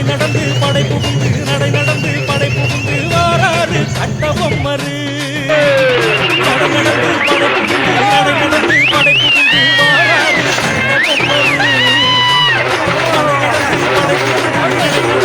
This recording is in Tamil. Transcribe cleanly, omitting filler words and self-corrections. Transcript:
நடந்து படை புகுந்து நடை நடந்து படை புகுந்து வாராரு கட்டபொம்மரு நடை நடந்து படை புகுந்து நடை நடந்து படை புகுந்து வாராரு கட்டபொம்மரு நடை நடந்து படை புகுந்து